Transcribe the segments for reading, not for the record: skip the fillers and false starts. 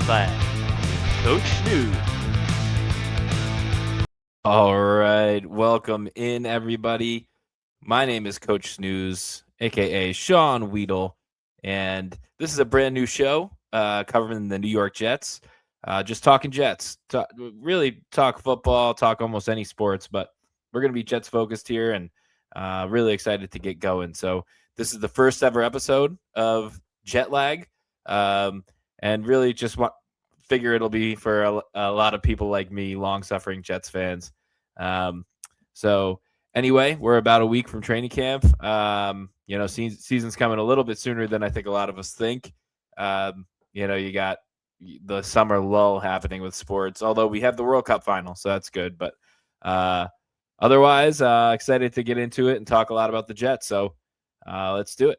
by Coach Snooze. All right, welcome in, everybody. My name is Coach Snooze, aka Sean Weedle, and this is a brand new show covering the New York Jets. Just talking Jets, really talk football, talk almost any sports, but we're going to be Jets focused here, and really excited to get going. So this is the first ever episode of Jet Lag, and really just figure it'll be for a lot of people like me, long suffering Jets fans. Um, so anyway, we're about a week from training camp. Season's coming a little bit sooner than I think a lot of us think. You got the summer lull happening with sports, although we have the World Cup final, so that's good. But otherwise, excited to get into it and talk a lot about the Jets. So let's do it.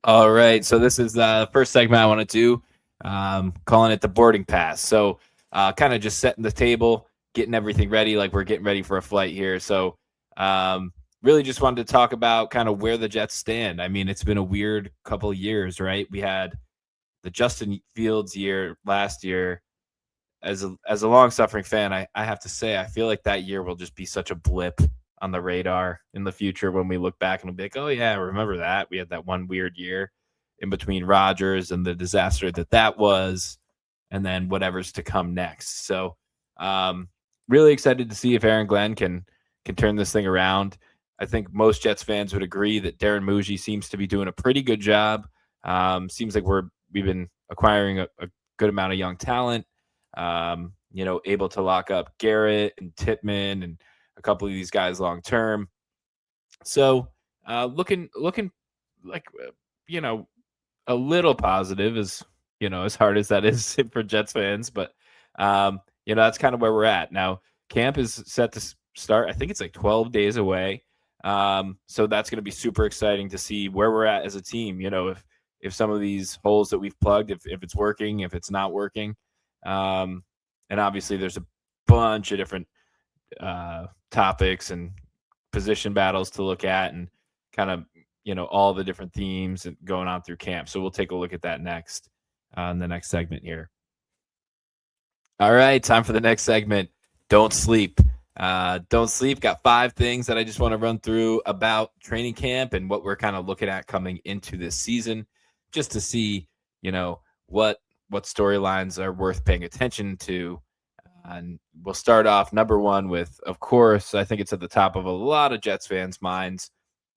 All right, so this is the first segment I want to do, calling it the boarding pass. So kind of just setting the table, getting everything ready, like we're getting ready for a flight here. So really just wanted to talk about kind of where the Jets stand. I mean, it's been a weird couple of years, right? We had the Justin Fields year last year. As a long-suffering fan, I have to say, I feel like that year will just be such a blip on the radar in the future when we look back and we'll be like, oh, yeah, remember that? We had that one weird year in between Rodgers and the disaster that was, and then whatever's to come next. So really excited to see if Aaron Glenn can turn this thing around. I think most Jets fans would agree that Darren Muji seems to be doing a pretty good job. Seems like we've been acquiring a good amount of young talent. Able to lock up Garrett and Tippmann and a couple of these guys long term. So looking like a little positive, as hard as that is for Jets fans, but that's kind of where we're at now. Camp is set to start. I think it's like 12 days away. So that's going to be super exciting to see where we're at as a team. If some of these holes that we've plugged, if it's working, if it's not working. And obviously there's a bunch of different topics and position battles to look at and kind of, all the different themes and going on through camp. So we'll take a look at that next in the next segment here. All right, time for the next segment. Don't sleep. Don't sleep. Got 5 things that I just want to run through about training camp and what we're kind of looking at coming into this season, just to see, what storylines are worth paying attention to. And we'll start off number 1 with, of course, I think it's at the top of a lot of Jets fans' minds,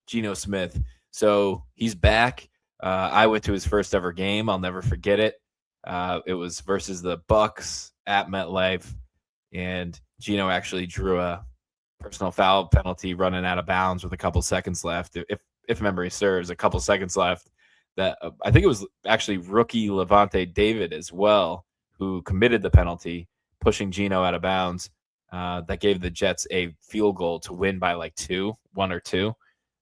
Geno Smith. So he's back. I went to his first ever game. I'll never forget it. It was versus the Bucks at MetLife, and Geno actually drew a personal foul penalty running out of bounds with a couple seconds left. If memory serves, a couple seconds left. That I think it was actually rookie Levante David as well who committed the penalty, pushing Geno out of bounds. That gave the Jets a field goal to win by like 1 or 2.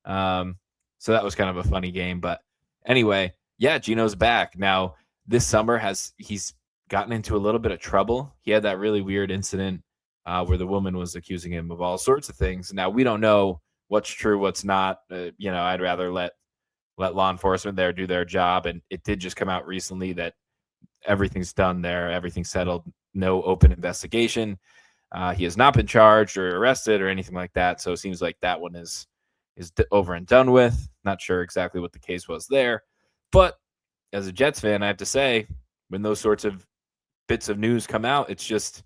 So that was kind of a funny game. But anyway, yeah, Geno's back. Now, this summer he's gotten into a little bit of trouble. He had that really weird incident where the woman was accusing him of all sorts of things. Now, we don't know what's true, what's not. I'd rather let law enforcement there do their job. And it did just come out recently that everything's done there. Everything's settled. No open investigation. He has not been charged or arrested or anything like that. So it seems like that one is over and done with. Not sure exactly what the case was there. But as a Jets fan, I have to say, when those sorts of bits of news come out, it's just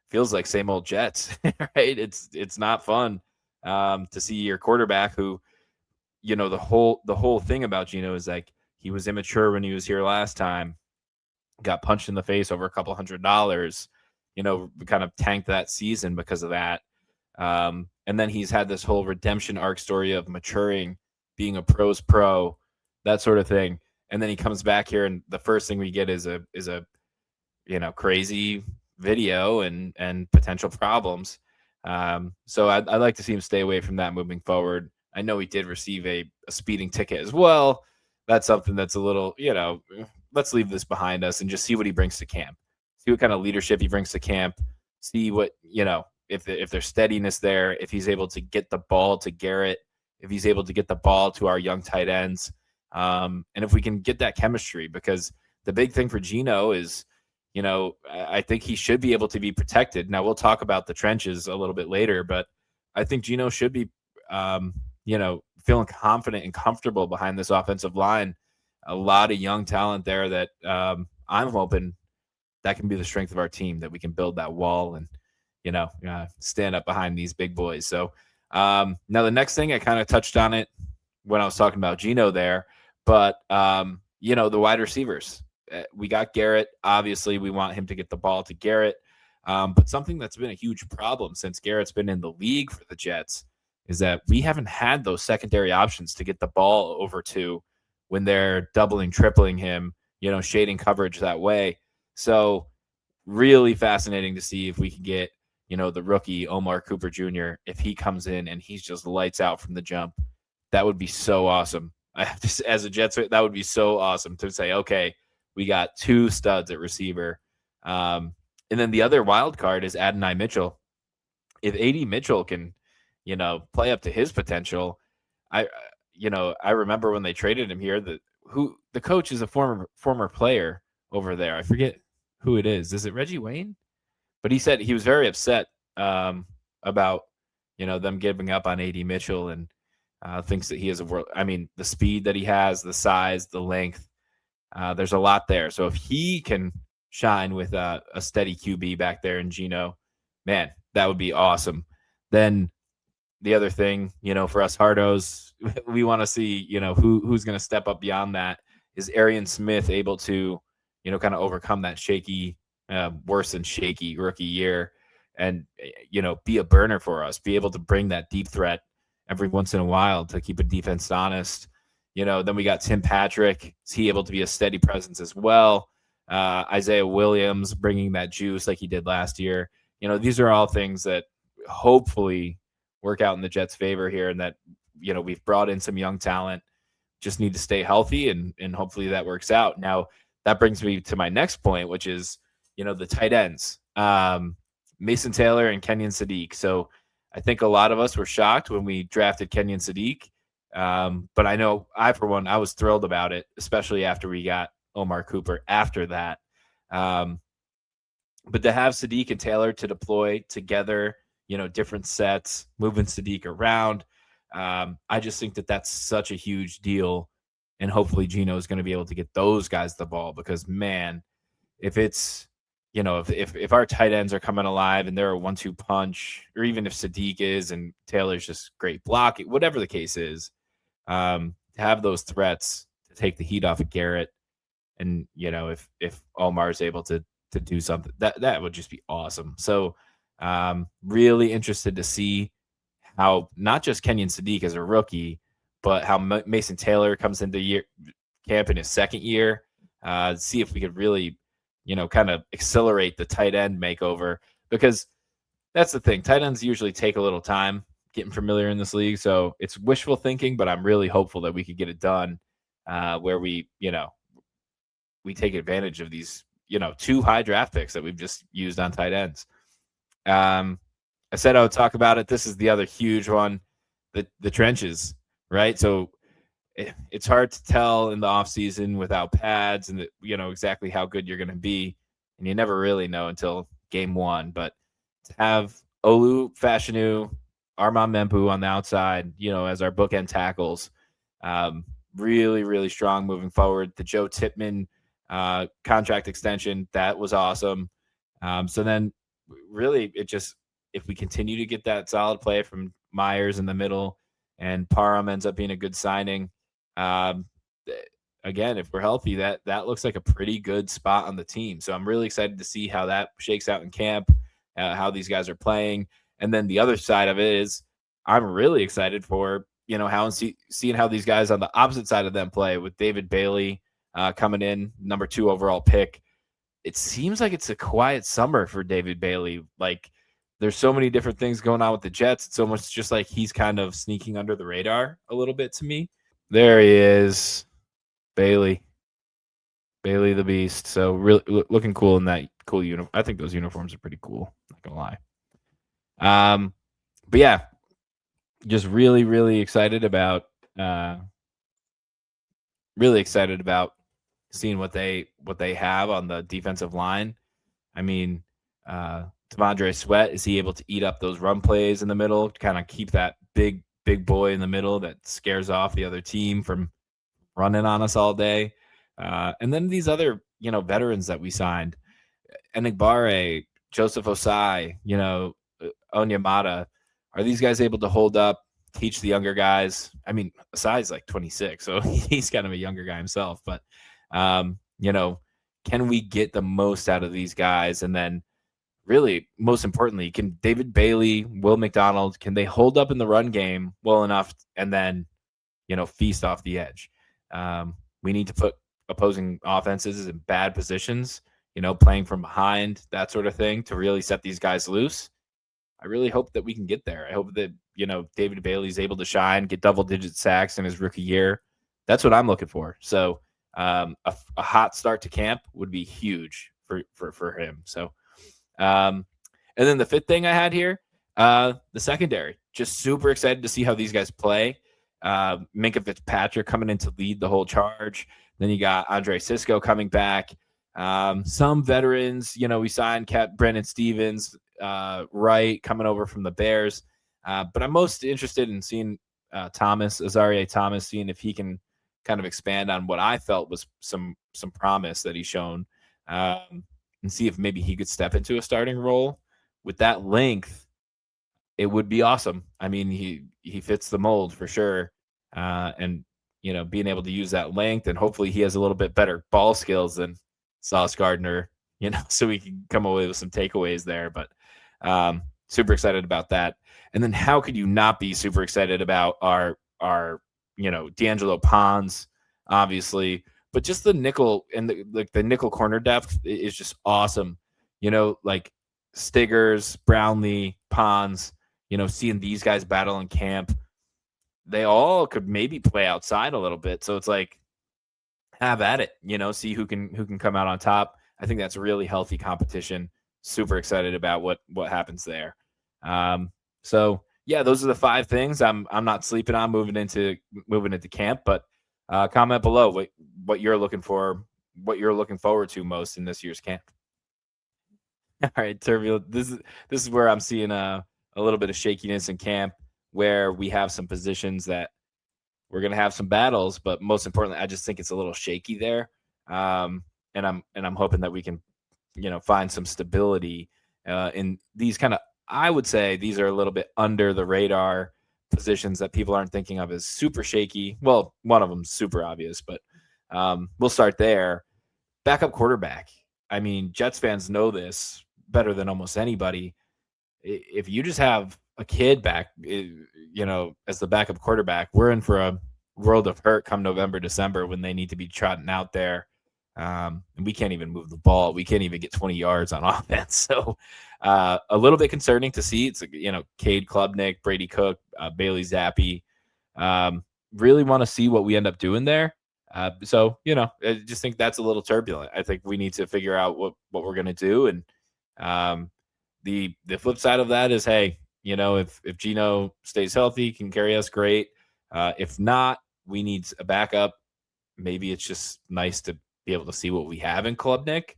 feels like same old Jets, right? It's not fun to see your quarterback who, the whole thing about Geno is like he was immature when he was here last time, got punched in the face over a couple $100, kind of tanked that season because of that. And then he's had this whole redemption arc story of maturing, being a pro's pro, that sort of thing. And then he comes back here, and the first thing we get is a crazy video and potential problems. So I'd like to see him stay away from that moving forward. I know he did receive a speeding ticket as well. That's something that's a little, let's leave this behind us and just see what he brings to camp. See what kind of leadership he brings to camp. See what, if there's steadiness there, if he's able to get the ball to Garrett, if he's able to get the ball to our young tight ends. And if we can get that chemistry, because the big thing for Gino is, I think he should be able to be protected. Now we'll talk about the trenches a little bit later, but I think Gino should be, feeling confident and comfortable behind this offensive line. A lot of young talent there that I'm hoping that can be the strength of our team, that we can build that wall and, stand up behind these big boys. So now the next thing, I kind of touched on it when I was talking about Gino there, but, the wide receivers. We got Garrett. Obviously, we want him to get the ball to Garrett. But something that's been a huge problem since Garrett's been in the league for the Jets is that we haven't had those secondary options to get the ball over to when they're doubling, tripling him, shading coverage that way. So really fascinating to see if we can get, the rookie Omar Cooper Jr., if he comes in and he's just lights out from the jump. That would be so awesome. I have to, as a Jets, that would be so awesome to say, okay, we got two studs at receiver. And then the other wild card is Adonai Mitchell. If AD Mitchell can, play up to his potential, I remember when they traded him here, the coach is a former player over there. I forget who it is. Is it Reggie Wayne? But he said he was very upset about, them giving up on AD Mitchell, and thinks that he is a world. I mean, the speed that he has, the size, the length, there's a lot there. So if he can shine with a steady QB back there in Gino, man, that would be awesome. Then the other thing, for us Hardos, we want to see, who's going to step up beyond that. Is Arian Smith able to, kind of overcome that shaky, worse than shaky rookie year and, be a burner for us, be able to bring that deep threat every once in a while to keep a defense honest. Then we got Tim Patrick. Is he able to be a steady presence as well? Isaiah Williams bringing that juice like he did last year. These are all things that hopefully work out in the Jets' favor here, and that, we've brought in some young talent, just need to stay healthy, and hopefully that works out. Now, that brings me to my next point, which is, the tight ends, Mason Taylor and Kenyon Sadiq. So I think a lot of us were shocked when we drafted Kenyon Sadiq. But I know for one, I was thrilled about it, especially after we got Omar Cooper after that. But to have Sadiq and Taylor to deploy together, different sets, moving Sadiq around, I just think that that's such a huge deal. And hopefully Gino is going to be able to get those guys the ball, because, man, if it's, if our tight ends are coming alive and they're a 1-2 punch, or even if Sadiq is and Taylor's just great blocking, whatever the case is, to have those threats to take the heat off of Garrett, and if Omar is able to do something, that would just be awesome. So really interested to see how not just Kenyon Sadiq as a rookie, but how Mason Taylor comes into camp in his second year. See if we could really, kind of accelerate the tight end makeover, because that's the thing. Tight ends usually take a little time getting familiar in this league. So it's wishful thinking, but I'm really hopeful that we could get it done where we take advantage of these, 2 high draft picks that we've just used on tight ends. I said I would talk about it. This is the other huge one, the trenches, right? So it's hard to tell in the offseason without pads and exactly how good you're going to be. And you never really know until game 1. But to have Olu Fashanu, Armand Mempu on the outside, as our bookend tackles, really, really strong moving forward. The Joe Tippmann contract extension, that was awesome. So then really if we continue to get that solid play from Myers in the middle and Parham ends up being a good signing, again, if we're healthy, that looks like a pretty good spot on the team. So I'm really excited to see how that shakes out in camp, how these guys are playing. And then the other side of it is I'm really excited for, seeing how these guys on the opposite side of them play, with David Bailey coming in, number 2 overall pick. It seems like it's a quiet summer for David Bailey. Like, there's so many different things going on with the Jets. It's almost just like he's kind of sneaking under the radar a little bit to me. There he is, Bailey the Beast. So really looking cool in that cool uniform. I think those uniforms are pretty cool, not gonna lie. But yeah, just really, really excited about seeing what they have on the defensive line. I mean, Devondre Sweat, is he able to eat up those run plays in the middle, to kind of keep that big boy in the middle that scares off the other team from running on us all day? And then these other, veterans that we signed, Enigbare, Joseph Osai, Onyemata, are these guys able to hold up, teach the younger guys? I mean, Osai's like 26, so he's kind of a younger guy himself, but can we get the most out of these guys? And then really, most importantly, can David Bailey, Will McDonald, can they hold up in the run game well enough and then, feast off the edge? We need to put opposing offenses in bad positions, playing from behind, that sort of thing, to really set these guys loose. I really hope that we can get there. I hope that, David Bailey's able to shine, get double-digit sacks in his rookie year. That's what I'm looking for. So a hot start to camp would be huge for him. So, and then the fifth thing I had here, the secondary. Just super excited to see how these guys play. Minkah Fitzpatrick coming in to lead the whole charge. Then you got Andre Cisco coming back. Some veterans, we signed Brandon Stevens, Wright coming over from the Bears. But I'm most interested in seeing Azareye'h Thomas, seeing if he can kind of expand on what I felt was some promise that he's shown, and see if maybe he could step into a starting role. With that length, it would be awesome. I mean, he fits the mold for sure. And, being able to use that length, and hopefully he has a little bit better ball skills than Sauce Gardner, so we can come away with some takeaways there. But super excited about that. And then how could you not be super excited about our D'Angelo Pons, obviously, but just the nickel and the nickel corner depth is just awesome. Like Stiggers, Brownlee, Pons, seeing these guys battle in camp, they all could maybe play outside a little bit. So it's like, have at it, see who can come out on top. I think that's a really healthy competition. Super excited about what happens there. So yeah, those are the 5 things I'm not sleeping on moving into camp. But comment below what you're looking for, what you're looking forward to most in this year's camp. All right, Turbulent. This is where I'm seeing a little bit of shakiness in camp, where we have some positions that we're going to have some battles, but most importantly, I just think it's a little shaky there. And I'm hoping that we can, find some stability in these kind of, I would say these are a little bit under the radar positions that people aren't thinking of as super shaky. Well, one of them's super obvious, but we'll start there. Backup quarterback. I mean, Jets fans know this better than almost anybody. If you just have a kid back, as the backup quarterback, we're in for a world of hurt come November, December, when they need to be trotting out there. And we can't even move the ball. We can't even get 20 yards on offense. So a little bit concerning to see. It's, Cade Klubnik, Brady Cook, Bailey Zappi. Really want to see what we end up doing there. So, I just think that's a little turbulent. I think we need to figure out what we're going to do. And the flip side of that is, hey, if Gino stays healthy, can carry us, great. If not, we need a backup. Maybe it's just nice to be able to see what we have in Klubnik,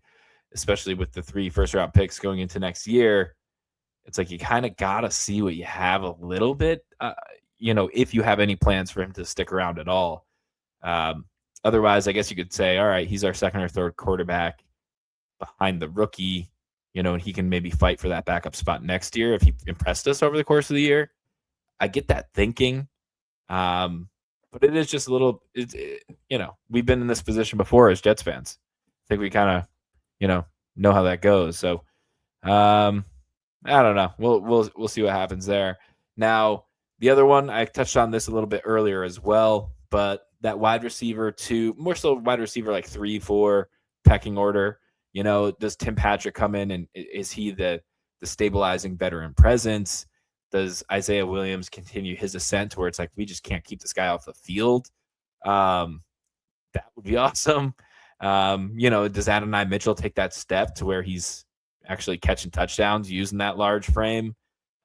especially with the 3 first-round picks going into next year. It's like you kind of got to see what you have a little bit, if you have any plans for him to stick around at all. Otherwise, I guess you could say, all right, he's our second or third quarterback behind the rookie, and he can maybe fight for that backup spot next year if he impressed us over the course of the year. I get that thinking. But it is just a little, we've been in this position before as Jets fans. I think we kind of, know how that goes. So, I don't know. We'll see what happens there. Now, the other one, I touched on this a little bit earlier as well, but that wide receiver 2, more so wide receiver like 3, 4 pecking order. Does Tim Patrick come in, and is he the stabilizing veteran presence? Does Isaiah Williams continue his ascent where it's like, we just can't keep this guy off the field? That would be awesome. Does Adonai Mitchell take that step to where he's actually catching touchdowns using that large frame?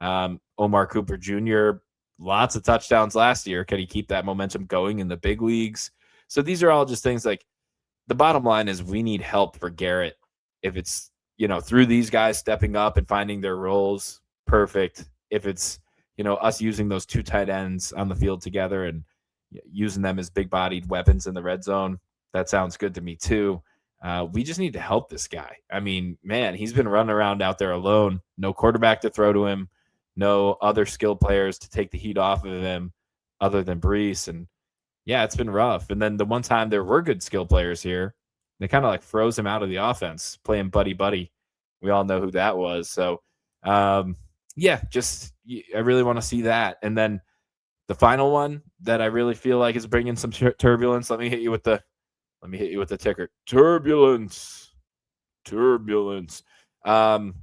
Omar Cooper Jr., lots of touchdowns last year. Can he keep that momentum going in the big leagues? So these are all just things like the bottom line is we need help for Garrett. If it's, through these guys stepping up and finding their roles, perfect. If it's, us using those two tight ends on the field together and using them as big bodied weapons in the red zone, that sounds good to me too. We just need to help this guy. I mean, man, he's been running around out there alone. No quarterback to throw to him, no other skilled players to take the heat off of him other than Brees. And yeah, it's been rough. And then the one time there were good skill players here, they kind of like froze him out of the offense, playing buddy buddy. We all know who that was. So, yeah, just I really want to see that. And then the final one that I really feel like is bringing some turbulence. Let me hit you with the ticker. Turbulence. Running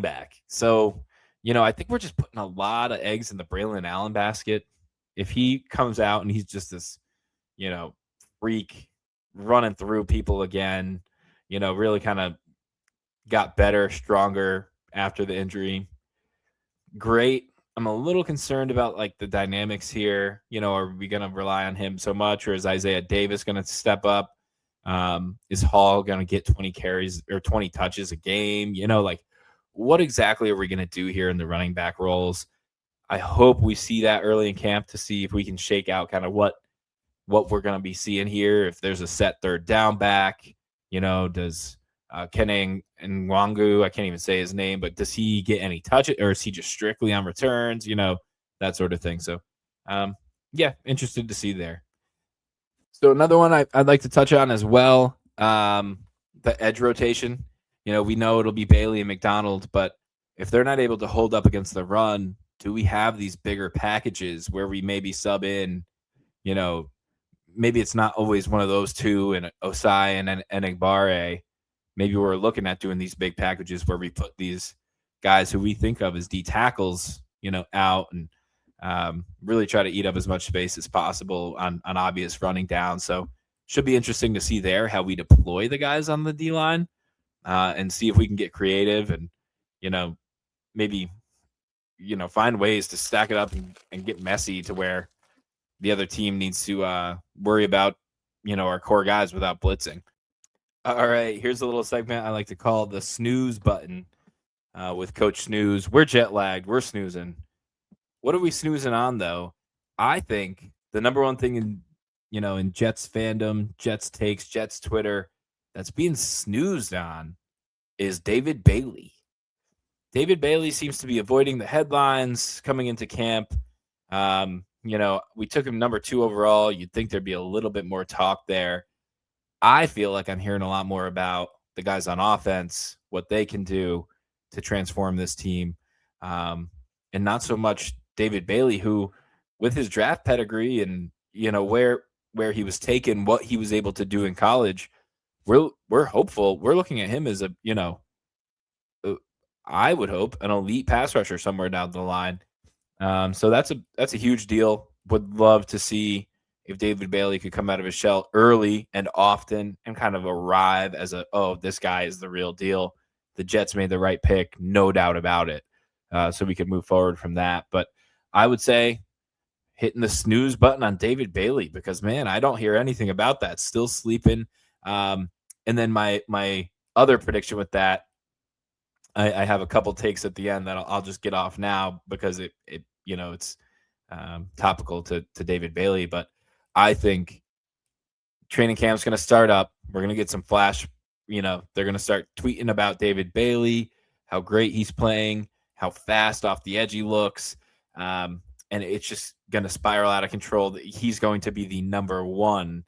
back. So, I think we're just putting a lot of eggs in the Braylon Allen basket. If he comes out and he's just this, freak running through people again, really kind of got better, stronger after the injury, great. I'm a little concerned about like the dynamics here. Are we going to rely on him so much, or is Isaiah Davis going to step up? Is Hall going to get 20 carries or 20 touches a game? Like what exactly are we going to do here in the running back roles? I hope we see that early in camp to see if we can shake out kind of what we're going to be seeing here. If there's a set third down back, does Kenny Nwangu, I can't even say his name, but does he get any touches or is he just strictly on returns? That sort of thing. So, yeah, interested to see there. So another one I'd like to touch on as well, the edge rotation. We know it'll be Bailey and McDonald, but if they're not able to hold up against the run, do we have these bigger packages where we maybe sub in, maybe it's not always one of those two and Osai and Enagbare. Maybe we're looking at doing these big packages where we put these guys who we think of as D tackles, out and really try to eat up as much space as possible on obvious running down. So should be interesting to see there how we deploy the guys on the D line and see if we can get creative and, maybe, find ways to stack it up and get messy to where the other team needs to worry about, our core guys without blitzing. All right, here's a little segment I like to call the snooze button with Coach Snooze. We're jet lagged. We're snoozing. What are we snoozing on, though? I think the number one thing in Jets fandom, Jets takes, Jets Twitter that's being snoozed on is David Bailey. David Bailey seems to be avoiding the headlines coming into camp. We took him number 2 overall. You'd think there'd be a little bit more talk there. I feel like I'm hearing a lot more about the guys on offense, what they can do to transform this team, and not so much David Bailey, who, with his draft pedigree and where he was taken, what he was able to do in college, we're hopeful. We're looking at him as a I would hope an elite pass rusher somewhere down the line. So that's a huge deal. Would love to see if David Bailey could come out of his shell early and often and kind of arrive as this guy is the real deal. The Jets made the right pick, no doubt about it. So we could move forward from that. But I would say hitting the snooze button on David Bailey because, man, I don't hear anything about that. Still sleeping. And then my other prediction with that, I have a couple takes at the end that I'll just get off now because it's topical to David Bailey. But I think training camp's going to start up. We're going to get some flash. They're going to start tweeting about David Bailey, how great he's playing, how fast off the edge he looks. And it's just going to spiral out of control. He's going to be the number 1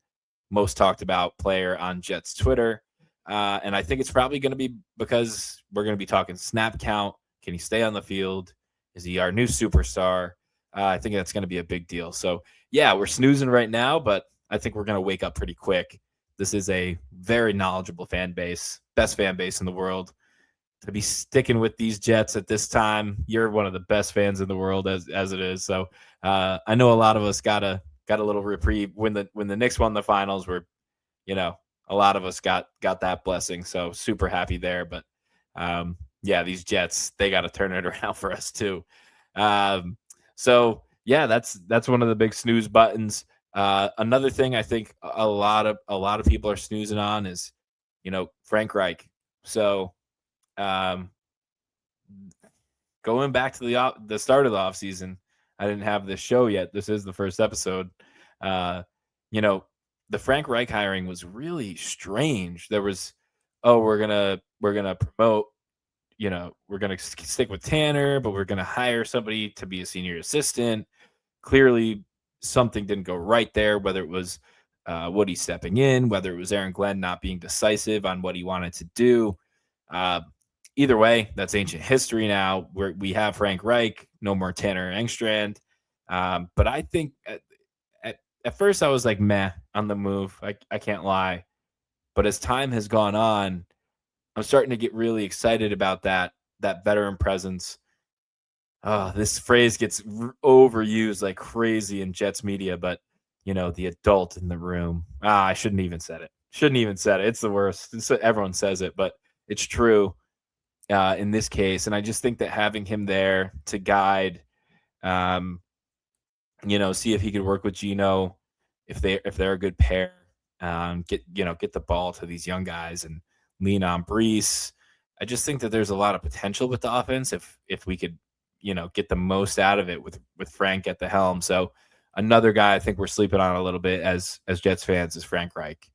most talked about player on Jets Twitter. And I think it's probably going to be because we're going to be talking snap count. Can he stay on the field? Is he our new superstar? I think that's going to be a big deal. So, yeah, we're snoozing right now, but I think we're going to wake up pretty quick. This is a very knowledgeable fan base, best fan base in the world. To be sticking with these Jets at this time, you're one of the best fans in the world as it is. So I know a lot of us got a little reprieve when the Knicks won the finals. We're, a lot of us got that blessing. So super happy there. But yeah, these Jets, they got to turn it around for us too. So yeah, that's one of the big snooze buttons. Another thing I think a lot of people are snoozing on is, Frank Reich. So um, going back to the start of the offseason, I didn't have this show yet. This is the first episode. Uh, you know, the Frank Reich hiring was really strange. There was, oh, we're gonna promote. We're gonna stick with Tanner, but we're gonna hire somebody to be a senior assistant. Clearly, something didn't go right there. Whether it was Woody stepping in, whether it was Aaron Glenn not being decisive on what he wanted to do. Uh, Either way, that's ancient history now. We have Frank Reich, no more Tanner Engstrand. But I think at first I was like, meh on the move. I can't lie. But as time has gone on, I'm starting to get really excited about that veteran presence. This phrase gets overused like crazy in Jets media, but the adult in the room. I shouldn't even said it. Shouldn't even said it. It's the worst. Everyone says it, but it's true in this case. And I just think that having him there to guide, um, see if he could work with Gino, if they're a good pair, get the ball to these young guys and lean on Brees. I just think that there's a lot of potential with the offense if we could, get the most out of it with Frank at the helm. So another guy I think we're sleeping on a little bit as Jets fans is Frank Reich.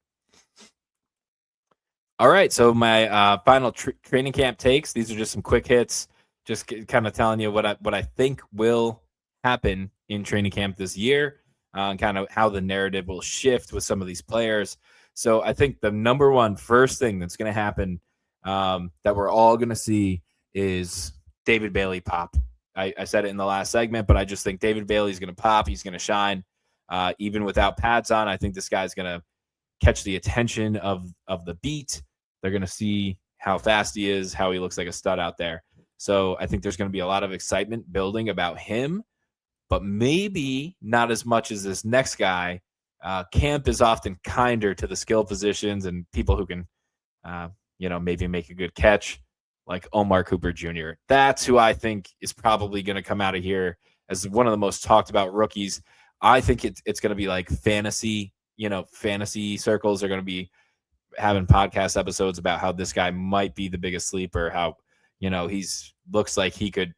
All right, so my final training camp takes. These are just some quick hits, just kind of telling you what I think will happen in training camp this year, and kind of how the narrative will shift with some of these players. So I think the number one first thing that's going to happen, that we're all going to see, is David Bailey pop. I said it in the last segment, but I just think David Bailey is going to pop. He's going to shine, even without pads on. I think this guy's going to catch the attention of the beat. They're going to see how fast he is, how he looks like a stud out there. So I think there's going to be a lot of excitement building about him, but maybe not as much as this next guy. Camp is often kinder to the skill positions and people who can, maybe make a good catch, like Omar Cooper Jr. That's who I think is probably going to come out of here as one of the most talked about rookies. I think it's going to be like fantasy circles are going to be having podcast episodes about how this guy might be the biggest sleeper, how, he's looks like he could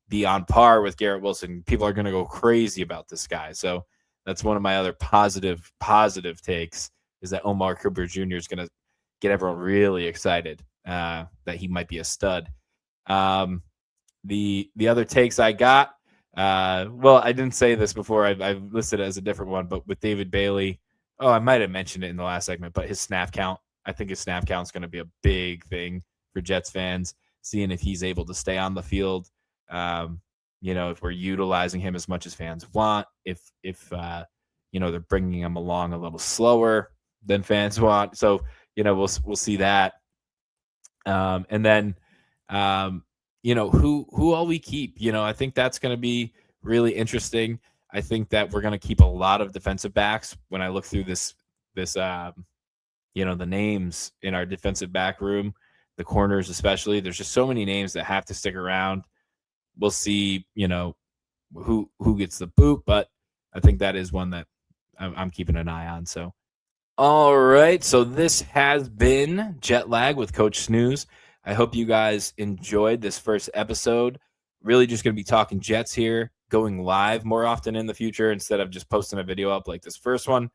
be on par with Garrett Wilson. People are going to go crazy about this guy. So that's one of my other positive takes, is that Omar Cooper Jr. is going to get everyone really excited that he might be a stud. The other takes I got, well, I didn't say this before. I've listed it as a different one, but with David Bailey, I might have mentioned it in the last segment, but his snap count, I think his snap count is going to be a big thing for Jets fans, seeing if he's able to stay on the field. If we're utilizing him as much as fans want, if they're bringing him along a little slower than fans want. So, we'll see that. And then, who all we keep, I think that's going to be really interesting. I think that we're going to keep a lot of defensive backs. When I look through this, the names in our defensive back room, the corners especially, there's just so many names that have to stick around. We'll see, who gets the boot, but I think that is one that I'm keeping an eye on. So, all right. So this has been Jet Lag with Coach Snooze. I hope you guys enjoyed this first episode. Really just going to be talking Jets here, going live more often in the future instead of just posting a video up like this first one.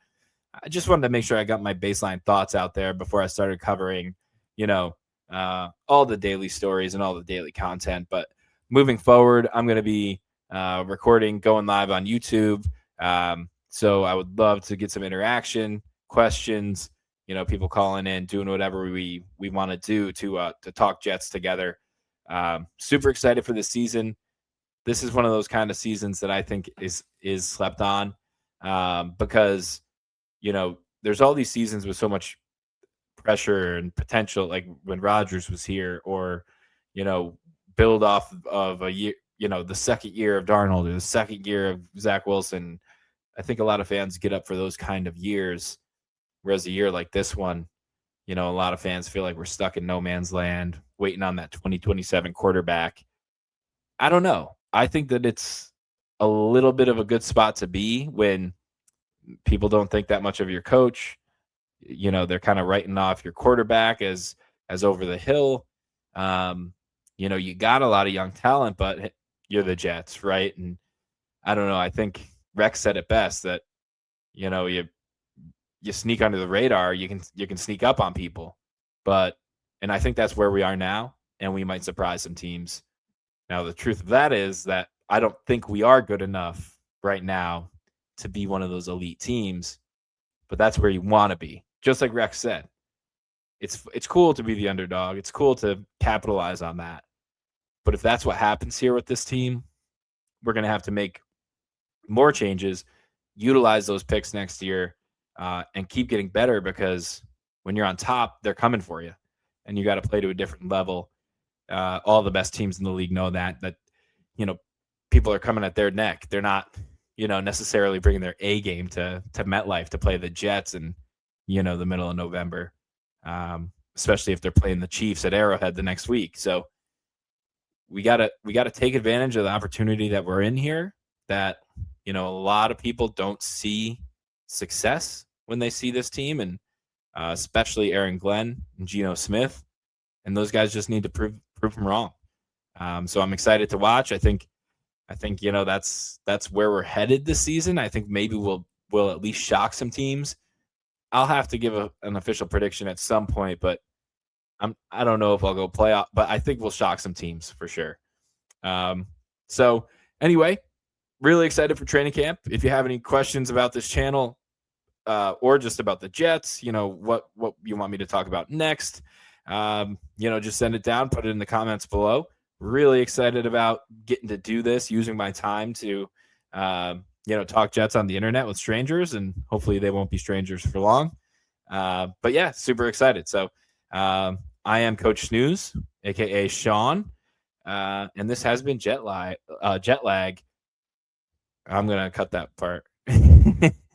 I just wanted to make sure I got my baseline thoughts out there before I started covering, all the daily stories and all the daily content. But moving forward, I'm going to be recording, going live on YouTube. So I would love to get some interaction, questions, people calling in, doing whatever we want to do to talk Jets together. Super excited for this season. This is one of those kind of seasons that I think is slept on, because there's all these seasons with so much pressure and potential, like when Rodgers was here, or build off of a year, the second year of Darnold or the second year of Zach Wilson. I think a lot of fans get up for those kind of years, whereas a year like this one, a lot of fans feel like we're stuck in no man's land, waiting on that 2027 quarterback. I don't know. I think that it's a little bit of a good spot to be when People don't think that much of your coach. They're kind of writing off your quarterback as over the hill. You got a lot of young talent, but you're the Jets, right? And I don't know. I think Rex said it best that you sneak under the radar, you can sneak up on people, and I think that's where we are now, and we might surprise some teams. Now, the truth of that is that I don't think we are good enough right now to be one of those elite teams, but that's where you want to be. Just like Rex said, it's cool to be the underdog. It's cool to capitalize on that. But if that's what happens here with this team, we're going to have to make more changes, utilize those picks next year, and keep getting better, because when you're on top, they're coming for you, and you got to play to a different level. All the best teams in the league know that people are coming at their neck. They're not necessarily bringing their A game to MetLife to play the Jets in the middle of November, especially if they're playing the Chiefs at Arrowhead the next week. So we gotta take advantage of the opportunity that we're in here. That a lot of people don't see success when they see this team, and especially Aaron Glenn and Geno Smith, and those guys just need to prove them wrong. So I'm excited to watch. I think that's where we're headed this season. I think maybe we'll at least shock some teams. I'll have to give an official prediction at some point, but I don't know if I'll go playoff, but I think we'll shock some teams for sure. So anyway, really excited for training camp. If you have any questions about this channel, or just about the Jets, what you want me to talk about next, just send it down, put it in the comments below. Really excited about getting to do this, using my time to, talk Jets on the internet with strangers, and hopefully they won't be strangers for long. But yeah, super excited. So I am Coach Snooze, aka Sean, and this has been Jet Lag. I'm gonna cut that part.